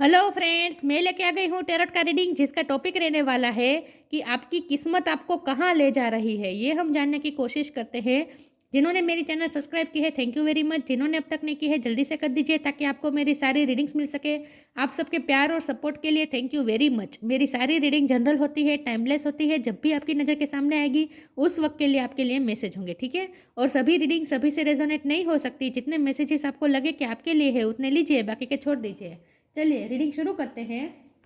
Hello friends, मैं लेके आ गई हूँ टैरोट का रीडिंग जिसका टॉपिक रहने वाला है कि आपकी किस्मत आपको कहाँ ले जा रही है। ये हम जानने की कोशिश करते हैं। जिन्होंने मेरी चैनल सब्सक्राइब की है, थैंक यू वेरी मच। जिन्होंने अब तक नहीं की है, जल्दी से कर दीजिए ताकि आपको मेरी सारी रीडिंग्स मिल सके। आप सबके प्यार और सपोर्ट के लिए थैंक यू वेरी मच। मेरी सारी रीडिंग जनरल होती है, टाइमलेस होती है। जब भी आपकी नज़र के सामने आएगी उस वक्त के लिए आपके लिए मैसेज होंगे, ठीक है। और सभी रीडिंग सभी से रेजोनेट नहीं हो सकती। जितने मैसेजेस आपको लगे कि आपके लिए है उतने लीजिए, बाकी के छोड़ दीजिए। चलिए रीडिंग शुरू करते हैं।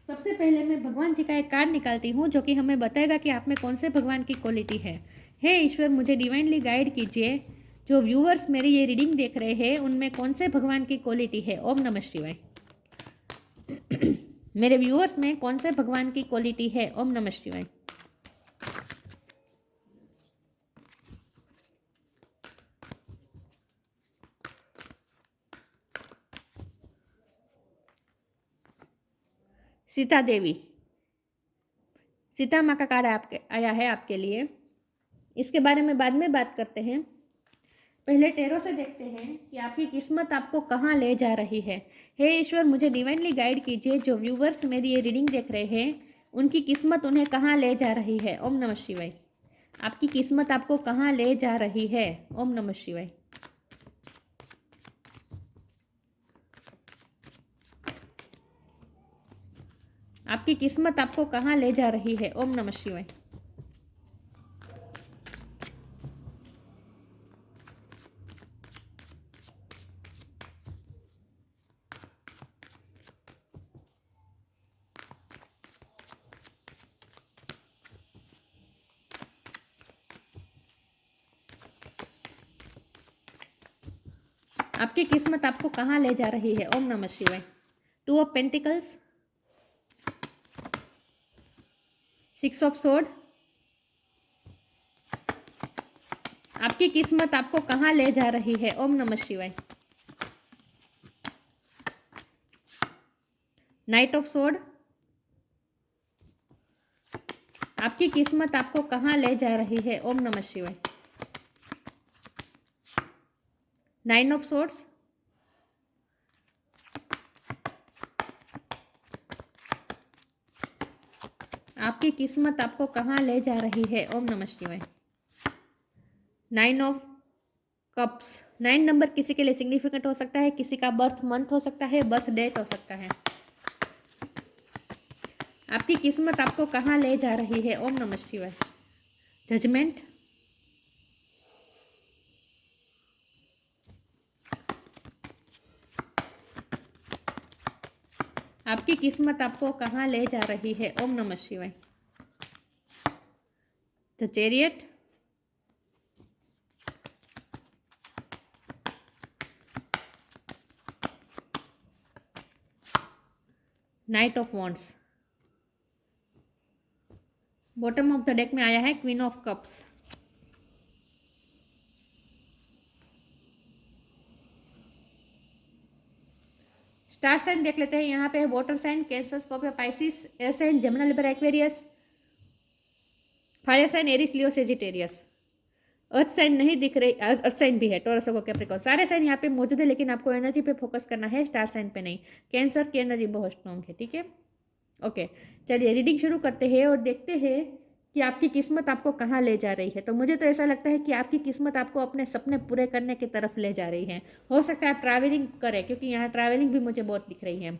सबसे पहले मैं भगवान जी का एक कार्ड निकालती हूँ जो कि हमें बताएगा कि आप में कौन से भगवान की क्वालिटी है। हे ईश्वर, मुझे डिवाइनली गाइड कीजिए। जो व्यूअर्स मेरी ये रीडिंग देख रहे हैं उनमें कौन से भगवान की क्वालिटी है। ओम नमः शिवाय। मेरे व्यूअर्स में कौन से भगवान की क्वालिटी है। ओम नमः शिवाय। सीता देवी, सीता माँ का कार्ड आपके आया है आपके लिए। इसके बारे में बाद में बात करते हैं। पहले टैरो से देखते हैं कि आपकी किस्मत आपको कहाँ ले जा रही है। हे ईश्वर, मुझे डिवाइनली गाइड कीजिए। जो व्यूवर्स मेरी ये रीडिंग देख रहे हैं उनकी किस्मत उन्हें कहाँ ले जा रही है। ओम नमः शिवाय। आपकी किस्मत आपको कहाँ ले जा रही है। ओम नमः शिवाय। आपकी किस्मत आपको कहाँ ले जा रही है। ओम नमः शिवाय। आपकी किस्मत आपको कहाँ ले जा रही है। ओम नमः शिवाय। Two of pentacles, six of sword. आपकी किस्मत आपको कहाँ ले जा रही है। ओम नमः शिवाय। Night of sword. आपकी किस्मत आपको कहाँ ले जा रही है। ओम नमः शिवाय। Nine of swords. आपकी किस्मत आपको कहाँ ले जा रही है। ओम नमः शिवाय। Nine of cups. 9 नंबर किसी के लिए सिग्निफिकेंट हो सकता है, किसी का बर्थ मंथ हो सकता है, बर्थ डेट हो सकता है। आपकी किस्मत आपको कहाँ ले जा रही है। ओम नमः शिवाय। जजमेंट। आपकी किस्मत आपको कहाँ ले जा रही है। ओम नमः शिवाय। The chariot. Knight of wands. Bottom of the deck में आया है queen of cups. Star sign देख लेते हैं। यहाँ पे water sign, Cancer, Scorpio, Pisces, air sign, Gemini, Libra, Aquarius, fire sign, Aries, Leo, Sagittarius. Earth sign नहीं दिख रही, अर्थ साइन भी है, टॉरस को कैप्रिकॉर्न, सारे साइन यहाँ पे मौजूद है, लेकिन आपको एनर्जी पे फोकस करना है, स्टार साइन पे नहीं। कैंसर की एनर्जी बहुत स्ट्रॉन्ग है, ठीक है। ओके, चलिए रीडिंग शुरू करते हैं और देखते हैं कि आपकी किस्मत आपको कहाँ ले जा रही है। तो मुझे तो ऐसा लगता है कि आपकी किस्मत आपको अपने सपने पूरे करने की तरफ ले जा रही है। हो सकता है आप ट्रैवलिंग करें, क्योंकि यहाँ ट्रैवलिंग भी मुझे बहुत दिख रही है।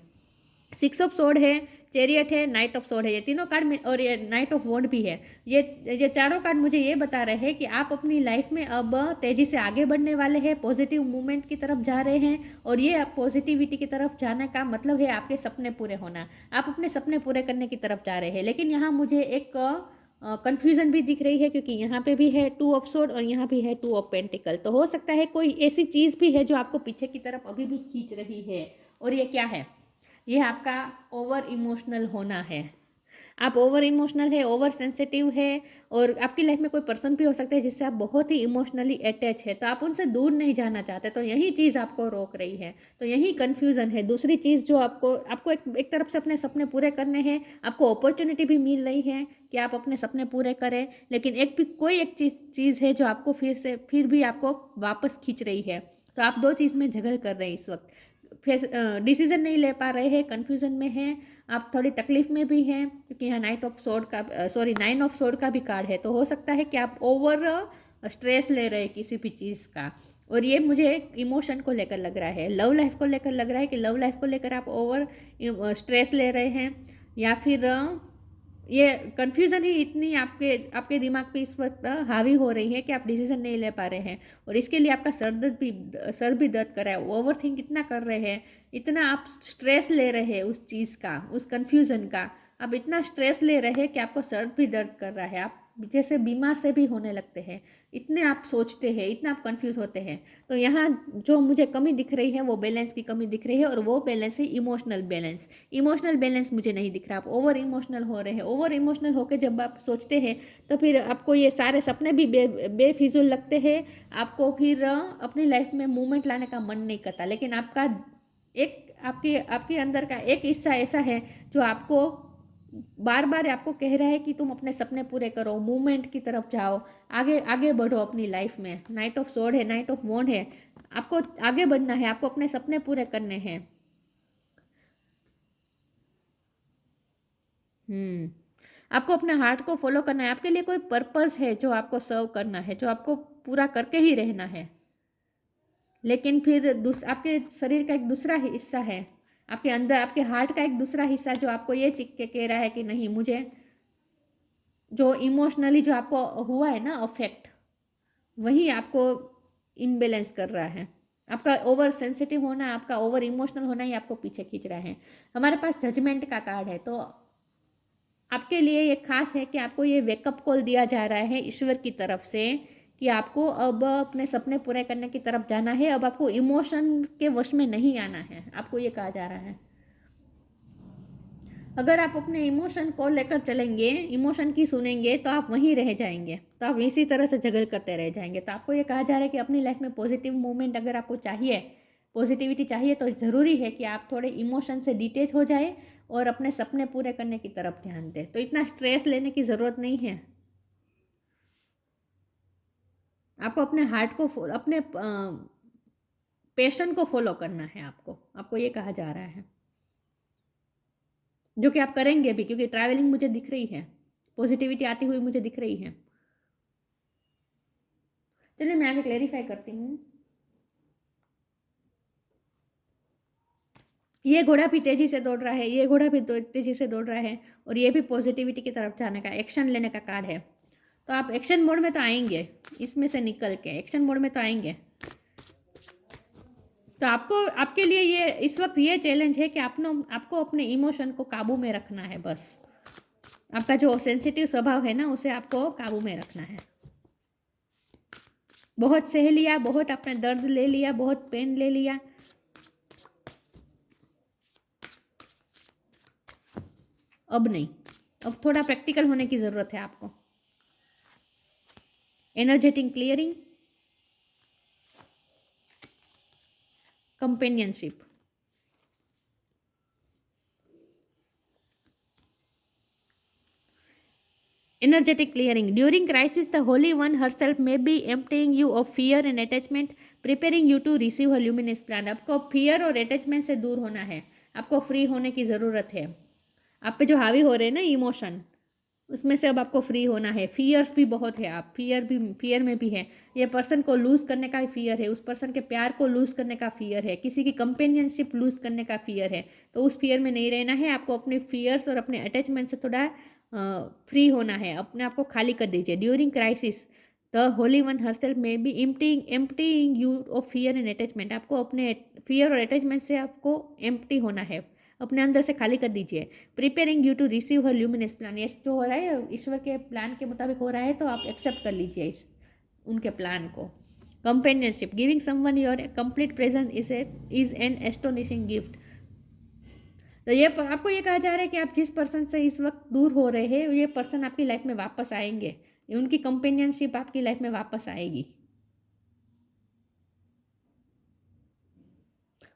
सिक्स ऑफ सोर्ड है, चैरियट है, नाइट ऑफ सोर्ड है, ये तीनों कार्ड और ये नाइट ऑफ वॉन्ड भी है। ये चारों कार्ड मुझे ये बता रहे हैं कि आप अपनी लाइफ में अब तेज़ी से आगे बढ़ने वाले हैं, पॉजिटिव मूवमेंट की तरफ जा रहे हैं। और ये पॉजिटिविटी की तरफ जाने का मतलब है आपके सपने पूरे होना। आप अपने सपने पूरे करने की तरफ जा रहे हैं। लेकिन यहाँ मुझे एक कन्फ्यूज़न भी दिख रही है, क्योंकि यहाँ पे भी है टू ऑफ सोर्ड और यहाँ भी है टू ऑफ पेंटिकल। तो हो सकता है कोई ऐसी चीज़ भी है जो आपको पीछे की तरफ अभी भी खींच रही है। और ये क्या है? ये आपका ओवर इमोशनल होना है। आप ओवर इमोशनल है, ओवर सेंसिटिव है, और आपकी लाइफ में कोई पर्सन भी हो सकता है जिससे आप बहुत ही इमोशनली अटैच है, तो आप उनसे दूर नहीं जाना चाहते। तो यही चीज़ आपको रोक रही है, तो यही कन्फ्यूज़न है। दूसरी चीज़ जो आपको एक तरफ से अपने सपने पूरे करने हैं, आपको अपॉर्चुनिटी भी मिल रही है कि आप अपने सपने पूरे करें, लेकिन कोई एक चीज़ है जो आपको फिर भी आपको वापस खींच रही है। तो आप दो चीज़ में झगड़ कर रहे हैं इस वक्त। डिसीजन नहीं ले पा रहे हैं, कन्फ्यूजन में हैं, आप थोड़ी तकलीफ में भी हैं, क्योंकि यहाँ नाइन ऑफ सोर्ड का भी कार्ड है। तो हो सकता है कि आप ओवर स्ट्रेस ले रहे हैं किसी भी चीज़ का, और ये मुझे इमोशन को लेकर लग रहा है, लव लाइफ को लेकर लग रहा है कि लव लाइफ को लेकर आप ओवर स्ट्रेस ले रहे हैं, या फिर ये कन्फ्यूज़न ही इतनी आपके आपके दिमाग पे इस वक्त हावी हो रही है कि आप डिसीजन नहीं ले पा रहे हैं, और इसके लिए आपका सर भी दर्द कर रहा है, ओवर थिंक इतना कर रहे हैं, इतना आप स्ट्रेस ले रहे हैं उस चीज़ का, उस कन्फ्यूज़न का, आप इतना स्ट्रेस ले रहे हैं कि आपको सर भी दर्द कर रहा है, आप जैसे बीमार से भी होने लगते हैं, इतने आप सोचते हैं, इतना आप कंफ्यूज होते हैं। तो यहाँ जो मुझे कमी दिख रही है वो बैलेंस की कमी दिख रही है, और वो बैलेंस है इमोशनल बैलेंस। इमोशनल बैलेंस मुझे नहीं दिख रहा, आप ओवर इमोशनल हो रहे हैं। ओवर इमोशनल होकर जब आप सोचते हैं तो फिर आपको ये सारे सपने भी बेफिजुल लगते हैं, आपको फिर अपनी लाइफ में मूवमेंट लाने का मन नहीं करता। लेकिन आपका एक आपके आपके अंदर का एक हिस्सा ऐसा है जो आपको बार बार आपको कह रहा है कि तुम अपने सपने पूरे करो, मूवमेंट की तरफ जाओ, आगे आगे बढ़ो अपनी लाइफ में। नाइट ऑफ सोर्ड है, नाइट ऑफ वॉन्ड है, आपको आगे बढ़ना है, आपको अपने सपने पूरे करने हैं। आपको अपने हार्ट को फॉलो करना है, आपके लिए कोई पर्पस है जो आपको सर्व करना है, जो आपको पूरा करके ही रहना है। लेकिन फिर आपके शरीर का एक दूसरा हिस्सा है, आपके अंदर आपके हार्ट का एक दूसरा हिस्सा जो आपको ये चिक के कह रहा है कि नहीं, मुझे जो इमोशनली जो आपको हुआ है ना अफेक्ट, वही आपको इनबैलेंस कर रहा है। आपका ओवर सेंसिटिव होना, आपका ओवर इमोशनल होना ही आपको पीछे खींच रहा है। हमारे पास जजमेंट का कार्ड है, तो आपके लिए ये खास है कि आपको ये वेकअप कॉल दिया जा रहा है ईश्वर की तरफ से कि आपको अब अपने सपने पूरे करने की तरफ जाना है, अब आपको इमोशन के वश में नहीं आना है, आपको ये कहा जा रहा है। अगर आप अपने इमोशन को लेकर चलेंगे, इमोशन की सुनेंगे, तो आप वहीं रह जाएंगे, तो आप इसी तरह से झगड़ करते रह जाएंगे। तो आपको ये कहा जा रहा है कि अपनी लाइफ में पॉजिटिव मूवमेंट अगर आपको चाहिए, पॉजिटिविटी चाहिए, तो ज़रूरी है कि आप थोड़े इमोशन से डिटेच हो जाए और अपने सपने पूरे करने की तरफ ध्यान दें। तो इतना स्ट्रेस लेने की ज़रूरत नहीं है, आपको अपने हार्ट को अपने पैशन को फॉलो करना है, आपको ये कहा जा रहा है, जो कि आप करेंगे भी, क्योंकि ट्रैवलिंग मुझे दिख रही है, पॉजिटिविटी आती हुई मुझे दिख रही है। चलिए मैं आगे क्लेरिफाई करती हूँ। ये घोड़ा भी तेजी से दौड़ रहा है, ये घोड़ा भी तेजी से दौड़ रहा है, और ये भी पॉजिटिविटी की तरफ जाने का, एक्शन लेने का कार्ड है। तो आप एक्शन मोड में तो आएंगे, इसमें से निकल के एक्शन मोड में तो आएंगे। तो आपको आपके लिए ये इस वक्त ये चैलेंज है कि आपको अपने इमोशन को काबू में रखना है। बस आपका जो सेंसिटिव स्वभाव है ना, उसे आपको काबू में रखना है। बहुत सह लिया, बहुत आपने दर्द ले लिया, बहुत पेन ले लिया, अब नहीं, अब थोड़ा प्रैक्टिकल होने की ज़रूरत है आपको। Energetic clearing, companionship, energetic clearing. During crisis, the Holy One herself may be emptying you of fear and attachment, preparing you to receive her luminous plan. आपको fear और attachment से दूर होना है, आपको फ्री होने की ज़रूरत है। आप पे जो हावी हो रहे हैं ना इमोशन, उसमें से अब आपको फ्री होना है। फियर्स भी बहुत है, आप फियर में भी है। ये पर्सन को लूज़ करने का फियर है, उस पर्सन के प्यार को लूज़ करने का फियर है, किसी की कंपेनियनशिप लूज़ करने का फियर है। तो उस फियर में नहीं रहना है, आपको अपने फियर्स और अपने अटैचमेंट से थोड़ा फ्री होना है, अपने आप को खाली कर दीजिए। During crisis the holy one herself में be emptying you of fear and attachment. आपको अपने फियर और अटैचमेंट से आपको एम्प्टी होना है, अपने अंदर से खाली कर दीजिए। Preparing you to receive her luminous plan, ये जो हो रहा है ईश्वर के प्लान के मुताबिक हो रहा है, तो आप एक्सेप्ट कर लीजिए इस उनके प्लान को। Companionship, giving someone your complete presence is an astonishing gift. तो ये आपको ये कहा जा रहा है कि आप जिस पर्सन से इस वक्त दूर हो रहे हैं, ये पर्सन आपकी लाइफ में वापस आएंगे, उनकी कंपेनियनशिप आपकी लाइफ में वापस आएगी।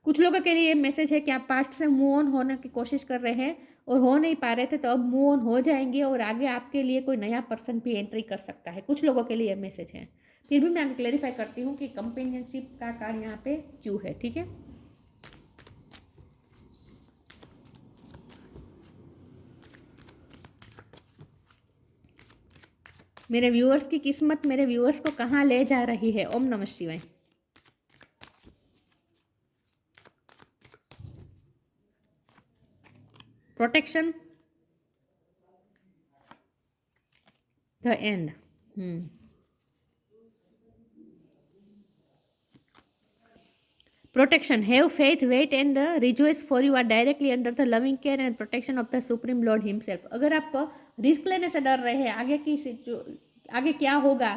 कुछ लोगों के लिए मैसेज है कि आप पास्ट से मूव ऑन होने की कोशिश कर रहे हैं और हो नहीं पा रहे थे, तो अब मूव ऑन हो जाएंगे और आगे आपके लिए कोई नया पर्सन भी एंट्री कर सकता है। कुछ लोगों के लिए मैसेज है। फिर भी मैं क्लेरिफाई करती हूँ कि कंपेनियनशिप का कार्ड यहाँ पे क्यों है, ठीक है। मेरे व्यूअर्स की किस्मत मेरे व्यूअर्स को कहाँ ले जा रही है? ओम नमः शिवाय। Protection, the end. Protection. Have faith, wait and rejoice, for you are directly under the loving care and protection of the Supreme Lord Himself. अगर आप रिस्क लेने से डर रहे हैं, आगे क्या होगा,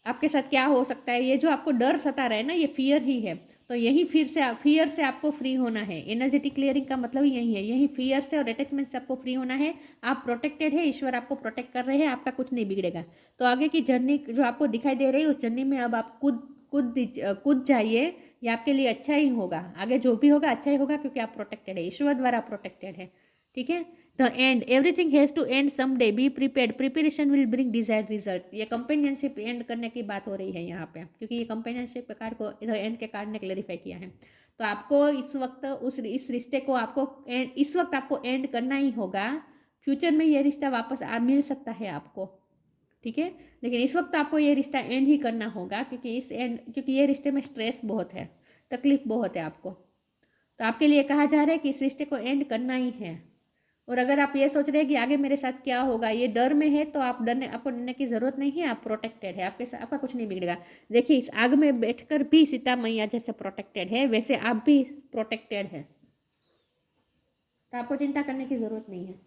आपके साथ क्या हो सकता है, ये जो आपको डर सता रहा है ना, ये फियर ही है। तो यही फियर से आपको फ्री होना है। एनर्जेटिक क्लियरिंग का मतलब ही यही है, यही फियर से और अटैचमेंट से आपको फ्री होना है। आप प्रोटेक्टेड है, ईश्वर आपको प्रोटेक्ट कर रहे हैं, आपका कुछ नहीं बिगड़ेगा। तो आगे की जर्नी जो आपको दिखाई दे रही है, उस जर्नी में अब आप कूद जाइए, ये आपके लिए अच्छा ही होगा। आगे जो भी होगा अच्छा ही होगा, क्योंकि आप प्रोटेक्टेड है, ईश्वर द्वारा प्रोटेक्टेड है। ठीक है। The end, everything has to end someday, be prepared, preparation will bring desired result. ये कंपेनियनशिप एंड करने की बात हो रही है यहाँ पे, क्योंकि ये कंपेनियनशिप के कार्ड को द एंड के कार्ड ने क्लेरिफाई किया है। तो आपको इस वक्त इस रिश्ते को आपको इस वक्त आपको एंड करना ही होगा। फ्यूचर में ये रिश्ता वापस मिल सकता है आपको, ठीक है, लेकिन इस वक्त आपको ये रिश्ता एंड ही करना होगा, क्योंकि ये रिश्ते में स्ट्रेस बहुत है, तकलीफ बहुत है आपको। तो आपके लिए कहा जा रहा है कि इस रिश्ते को एंड करना ही है। और अगर आप ये सोच रहे हैं कि आगे मेरे साथ क्या होगा, ये डर में है, तो आपको डरने की ज़रूरत नहीं है। आप प्रोटेक्टेड है, आपका कुछ नहीं बिगड़ेगा। देखिए, इस आग में बैठकर भी सीता मैया जैसे प्रोटेक्टेड है, वैसे आप भी प्रोटेक्टेड है। तो आपको चिंता करने की ज़रूरत नहीं है।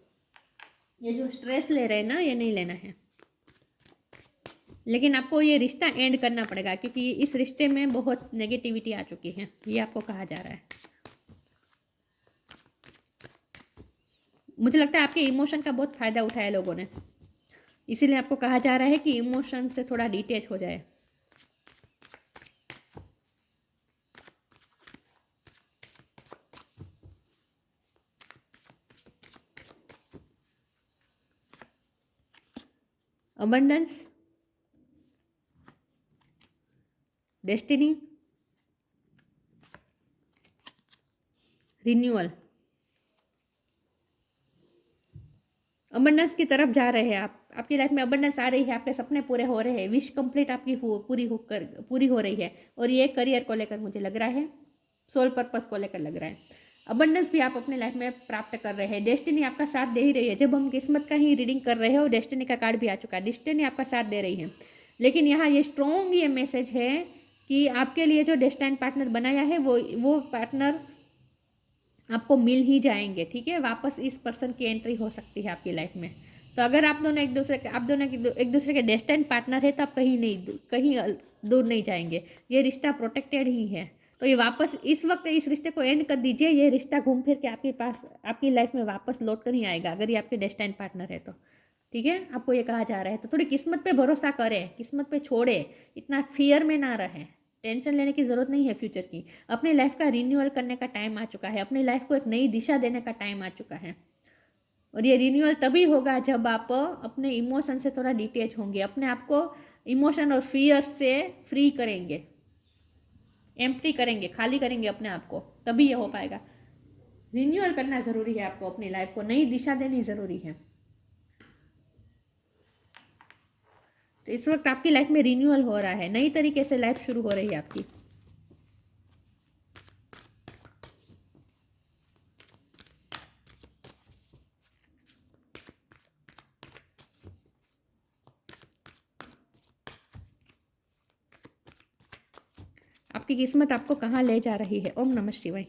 ये जो स्ट्रेस ले रहे हैं ना, ये नहीं लेना है। लेकिन आपको ये रिश्ता एंड करना पड़ेगा, क्योंकि इस रिश्ते में बहुत नेगेटिविटी आ चुकी है, ये आपको कहा जा रहा है। मुझे लगता है आपके इमोशन का बहुत फ़ायदा उठाया लोगों ने, इसीलिए आपको कहा जा रहा है कि इमोशन से थोड़ा डिटेच हो जाए। Abundance, destiny, renewal. अबंडेंस की तरफ जा रहे हैं आप, आपकी लाइफ में अबंडेंस आ रही है, आपके सपने पूरे हो रहे हैं, विश कंप्लीट आपकी पूरी हो रही है। और ये करियर को लेकर मुझे लग रहा है, सोल पर्पस को लेकर लग रहा है। अबंडेंस भी आप अपने लाइफ में प्राप्त कर रहे हैं। डेस्टिनी आपका साथ दे ही रही है। जब हम किस्मत का ही रीडिंग कर रहे हो, डेस्टिनी का कार्ड भी आ चुका है, डेस्टिनी आपका साथ दे रही है। लेकिन यहाँ ये स्ट्रॉन्ग ये मैसेज है कि आपके लिए जो डेस्टिनी पार्टनर बनाया है, वो पार्टनर आपको मिल ही जाएंगे। ठीक है, वापस इस पर्सन की एंट्री हो सकती है आपकी लाइफ में। तो अगर आप दोनों एक दूसरे के डेस्टिनी पार्टनर है, तो आप कहीं दूर नहीं जाएंगे। ये रिश्ता प्रोटेक्टेड ही है। तो ये वापस इस वक्त इस रिश्ते को एंड कर दीजिए। ये रिश्ता घूम फिर के आपके पास, आपकी लाइफ में वापस लौट कर ही आएगा, अगर ये आपके डेस्टिनी पार्टनर है तो। ठीक है, आपको ये कहा जा रहा है। तो थोड़ी किस्मत पे भरोसा करें, किस्मत पे छोड़े, इतना फियर में ना रहे, टेंशन लेने की ज़रूरत नहीं है फ्यूचर की। अपनी लाइफ का रिन्यूअल करने का टाइम आ चुका है, अपनी लाइफ को एक नई दिशा देने का टाइम आ चुका है। और ये रिन्यूअल तभी होगा जब आप अपने इमोशन से थोड़ा डिटेच होंगे, अपने आप को इमोशन और फियर से फ्री करेंगे, एम्प्टी करेंगे, खाली करेंगे अपने आप को, तभी ये हो पाएगा। रिन्यूअल करना ज़रूरी है, आपको अपनी लाइफ को नई दिशा देनी ज़रूरी है। तो इस वक्त आपकी लाइफ में रिन्यूअल हो रहा है, नई तरीके से लाइफ शुरू हो रही है आपकी। आपकी किस्मत आपको कहाँ ले जा रही है? ओम नमः शिवाय।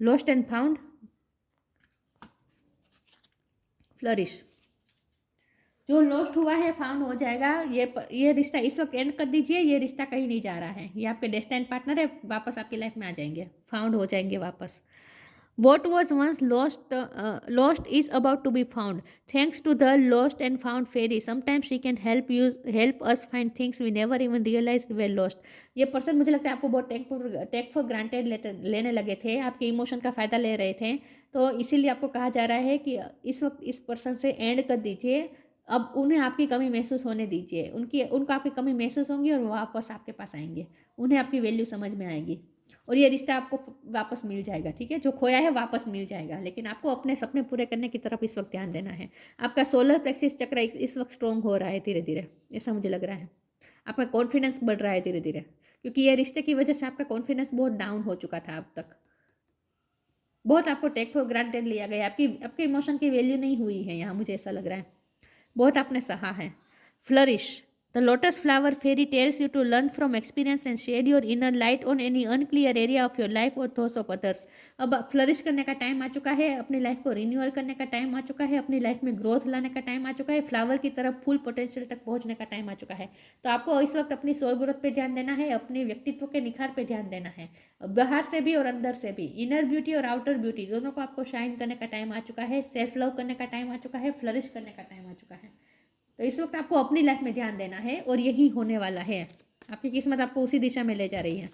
Lost and found, flourish. जो लॉस्ट हुआ है फाउंड हो जाएगा। ये रिश्ता इस वक्त एंड कर दीजिए, ये रिश्ता कहीं नहीं जा रहा है, ये आपके डेस्टिनी पार्टनर है, वापस आपकी लाइफ में आ जाएंगे, फाउंड हो जाएंगे वापस। What was once lost is about to be found. Thanks to the lost and found fairy, sometimes she can help us find things we never even realized were lost. ये person मुझे लगता है आपको बहुत take for granted लेने लगे थे, आपके इमोशन का फ़ायदा ले रहे थे। तो इसीलिए आपको कहा जा रहा है कि इस वक्त इस पर्सन से एंड कर दीजिए। अब उन्हें आपकी कमी महसूस होने दीजिए, उनको आपकी कमी महसूस होंगी और वो वापस आपके पास आएंगे, उन्हें आपकी वैल्यू समझ में आएगी। और ये रिश्ता आपको वापस मिल जाएगा, ठीक है। जो खोया है वापस मिल जाएगा, लेकिन आपको अपने सपने पूरे करने की तरफ इस वक्त ध्यान देना है। आपका सोलर प्लेक्सिस चक्र इस वक्त स्ट्रॉन्ग हो रहा है धीरे धीरे, ऐसा मुझे लग रहा है। आपका कॉन्फिडेंस बढ़ रहा है धीरे धीरे, क्योंकि ये रिश्ते की वजह से आपका कॉन्फिडेंस बहुत डाउन हो चुका था अब तक। बहुत आपको टेक फॉर ग्रांटेड लिया गया, आपके इमोशन की वैल्यू नहीं हुई है यहाँ, मुझे ऐसा लग रहा है। बहुत आपने सहा है। Flourish, the lotus flower fairy tells you to learn from experience and shed your inner light on any unclear area of your life और थॉट्स ऑफ अदर्स। अब फ्लरिश करने का टाइम आ चुका है, अपनी लाइफ को रिन्यूअल करने का टाइम आ चुका है, अपनी लाइफ में ग्रोथ लाने का टाइम आ चुका है, फ्लावर की तरफ फुल पोटेंशियल तक पहुंचने का टाइम आ चुका है। तो आपको इस वक्त अपनी सोल ग्रोथ पे ध्यान देना है, अपने व्यक्तित्व के निखार पे ध्यान देना है, बाहर से भी और अंदर से भी। इनर ब्यूटी और आउटर ब्यूटी दोनों को आपको शाइन करने का टाइम आ चुका है, सेल्फ लव करने का टाइम आ चुका है, फ्लरिश करने का टाइम आ चुका है। तो इस वक्त आपको अपनी लाइफ में ध्यान देना है और यही होने वाला है। आपकी किस्मत आपको उसी दिशा में ले जा रही है।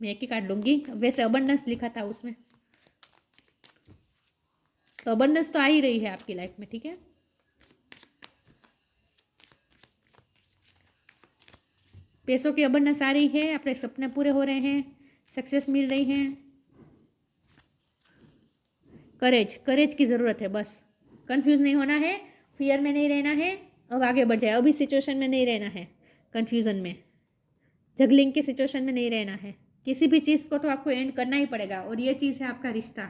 मैं एक ही कार्ड लूंगी। वैसे अबंडेंस लिखा था उसमें, तो अबंडेंस तो आ ही रही है आपकी लाइफ में, ठीक है। पैसों की अबंडेंस आ रही है, अपने सपने पूरे हो रहे हैं, सक्सेस मिल रही है। करेज की ज़रूरत है, बस कंफ्यूज नहीं होना है, फियर में नहीं रहना है, अब आगे बढ़ जाए। अभी सिचुएशन में नहीं रहना है, कंफ्यूजन में, जगलिंग की सिचुएशन में नहीं रहना है। किसी भी चीज़ को तो आपको एंड करना ही पड़ेगा, और ये चीज़ है आपका रिश्ता।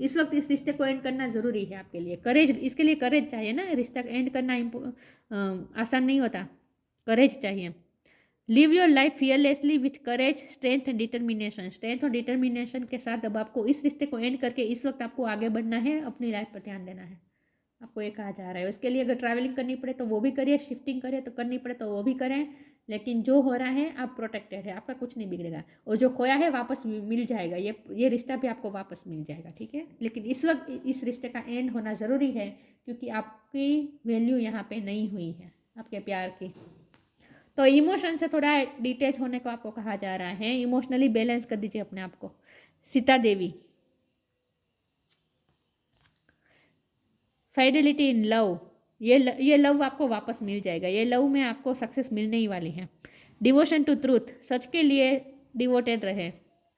इस वक्त इस रिश्ते को एंड करना ज़रूरी है आपके लिए। करेज, इसके लिए करेज चाहिए ना, रिश्ता एंड करना आसान नहीं होता, करेज चाहिए। Live your life fearlessly with courage, strength and determination. Strength और डिटर्मिनेशन के साथ अब आपको इस रिश्ते को एंड करके इस वक्त आपको आगे बढ़ना है, अपनी लाइफ पर ध्यान देना है। आपको ये कहा जा रहा है। उसके लिए अगर ट्रैवलिंग करनी पड़े तो वो भी करिए, शिफ्टिंग करिए तो करनी पड़े तो वो भी करें, लेकिन जो हो रहा है आप प्रोटेक्टेड है, आपका कुछ नहीं बिगड़ेगा। और जो खोया है वापस मिल जाएगा, ये रिश्ता भी आपको वापस मिल जाएगा, ठीक है। लेकिन इस वक्त इस रिश्ते का एंड होना ज़रूरी है, क्योंकि आपकी वैल्यू यहाँ पे नहीं हुई है आपके प्यार की। तो इमोशन से थोड़ा डिटैच होने को आपको कहा जा रहा है, इमोशनली बैलेंस कर दीजिए अपने आप को। Sita Devi, fidelity in love, ये लव आपको वापस मिल जाएगा, ये लव में आपको सक्सेस मिलने ही वाली है। डिवोशन टू ट्रूथ, सच के लिए डिवोटेड रहे,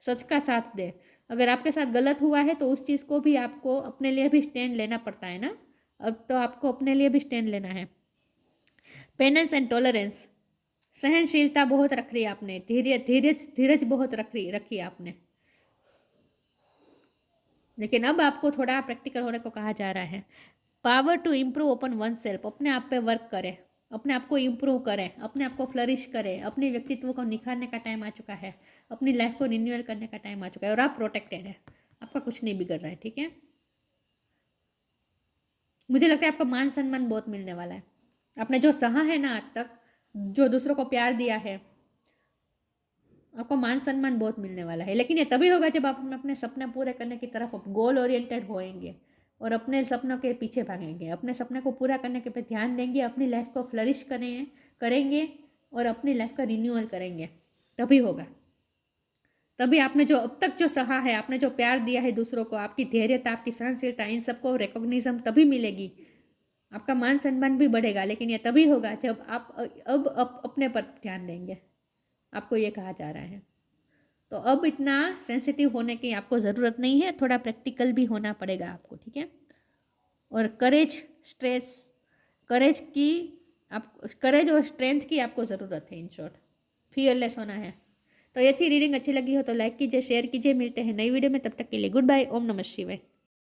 सच का साथ दे। अगर आपके साथ गलत हुआ है तो उस चीज़ को भी आपको अपने लिए भी स्टैंड लेना पड़ता है ना, अब तो आपको अपने लिए भी स्टैंड लेना है। पेनेंस एंड टॉलरेंस, सहनशीलता बहुत रख रही आपने, धीरज बहुत रखी आपने, लेकिन अब आपको थोड़ा प्रैक्टिकल होने को कहा जा रहा है। Power to improve upon oneself, अपने आप पे वर्क करें, अपने आप को इम्प्रूव करें, अपने आप को फ्लरिश करें, अपने व्यक्तित्व को निखारने का टाइम आ चुका है, अपनी लाइफ को रिन्यूअल करने का टाइम आ चुका है, और आप प्रोटेक्टेड है, आपका कुछ नहीं बिगड़ रहा है, ठीक है। मुझे लगता है आपको मान सम्मान बहुत मिलने वाला है। आपने जो सहा है ना आज तक, जो दूसरों को प्यार दिया है, आपको मान सम्मान बहुत मिलने वाला है। लेकिन ये तभी होगा जब आप अपने सपने पूरे करने की तरफ गोल ओरिएंटेड होएंगे और अपने सपनों के पीछे भागेंगे, अपने सपने को पूरा करने के पे ध्यान देंगे, अपनी लाइफ को फ्लरिश करेंगे और अपनी लाइफ का रिन्यूअल करेंगे, तभी होगा। तभी आपने जो अब तक जो सहा है, आपने जो प्यार दिया है दूसरों को, आपकी धैर्यता, आपकी सहनशीलता, इन सबको रिकॉग्निज्म तभी मिलेगी, आपका मान सम्मान भी बढ़ेगा। लेकिन ये तभी होगा जब आप अब अपने पर ध्यान देंगे, आपको ये कहा जा रहा है। तो अब इतना सेंसिटिव होने की आपको ज़रूरत नहीं है, थोड़ा प्रैक्टिकल भी होना पड़ेगा आपको, ठीक है। और करेज और स्ट्रेंथ की आपको ज़रूरत है, इन शॉर्ट फियरलेस होना है। तो ये थी रीडिंग, अच्छी लगी हो तो लाइक कीजिए, शेयर कीजिए। मिलते हैं नई वीडियो में, तब तक के लिए गुड बाय, ओम नमः शिवाय।